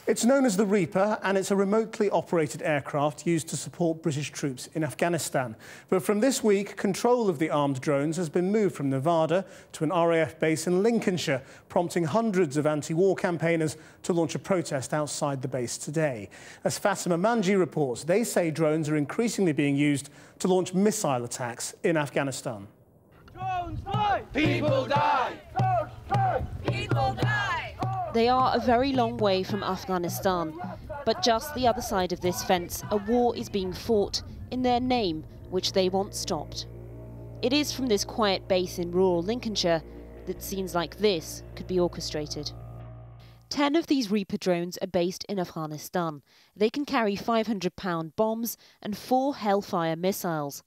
It's known as the Reaper, and it's a remotely operated aircraft used to support British troops in Afghanistan. But from this week, control of the armed drones has been moved from Nevada to an RAF base in Lincolnshire, prompting hundreds of anti-war campaigners to launch a protest outside the base today. As Fatima Manji reports, they say drones are increasingly being used to launch missile attacks in Afghanistan. Drones fly! People die! Drones fly! People die! They are a very long way from Afghanistan, but just the other side of this fence, a war is being fought in their name, which they want stopped. It is from this quiet base in rural Lincolnshire that scenes like this could be orchestrated. 10 of these Reaper drones are based in Afghanistan. They can carry 500-pound bombs and 4 Hellfire missiles.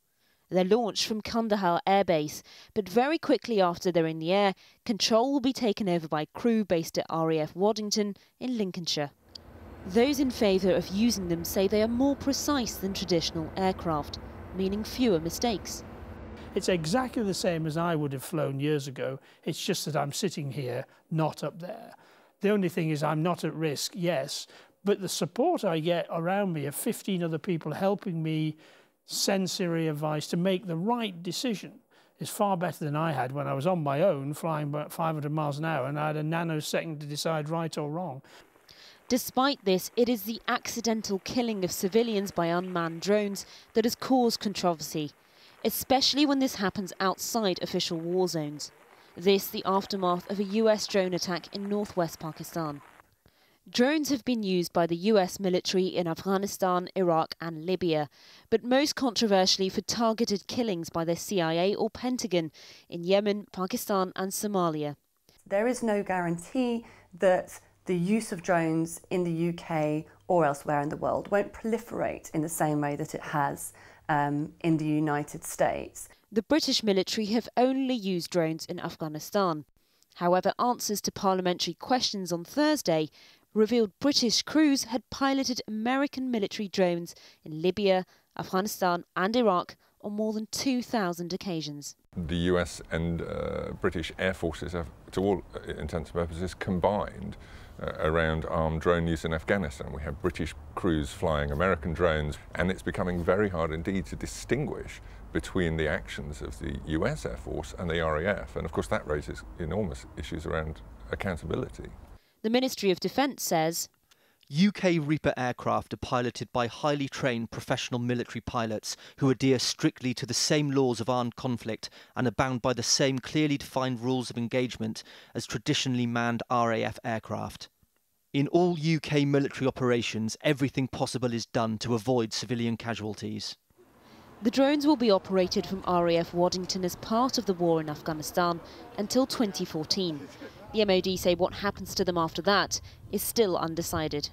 They're launched from Kandahar Air Base, but very quickly after they're in the air, control will be taken over by crew based at RAF Waddington in Lincolnshire. Those in favour of using them say they are more precise than traditional aircraft, meaning fewer mistakes. It's exactly the same as I would have flown years ago. It's just that I'm sitting here, not up there. The only thing is I'm not at risk, yes, but the support I get around me of 15 other people helping me send Siri advice to make the right decision is far better than I had when I was on my own flying about 500 miles an hour and I had a nanosecond to decide right or wrong. Despite this, it is the accidental killing of civilians by unmanned drones that has caused controversy, especially when this happens outside official war zones. This the aftermath of a US drone attack in northwest Pakistan. Drones have been used by the US military in Afghanistan, Iraq and Libya, but most controversially for targeted killings by the CIA or Pentagon in Yemen, Pakistan and Somalia. There is no guarantee that the use of drones in the UK or elsewhere in the world won't proliferate in the same way that it has in the United States. The British military have only used drones in Afghanistan. However, answers to parliamentary questions on Thursday revealed British crews had piloted American military drones in Libya, Afghanistan and Iraq on more than 2,000 occasions. The US and British air forces have, to all intents and purposes, combined around armed drone use in Afghanistan. We have British crews flying American drones, and it's becoming very hard indeed to distinguish between the actions of the US Air Force and the RAF. And of course that raises enormous issues around accountability. The Ministry of Defence says UK Reaper aircraft are piloted by highly trained professional military pilots who adhere strictly to the same laws of armed conflict and are bound by the same clearly defined rules of engagement as traditionally manned RAF aircraft. In all UK military operations, everything possible is done to avoid civilian casualties. the drones will be operated from RAF Waddington as part of the war in Afghanistan until 2014. The MOD say what happens to them after that is still undecided.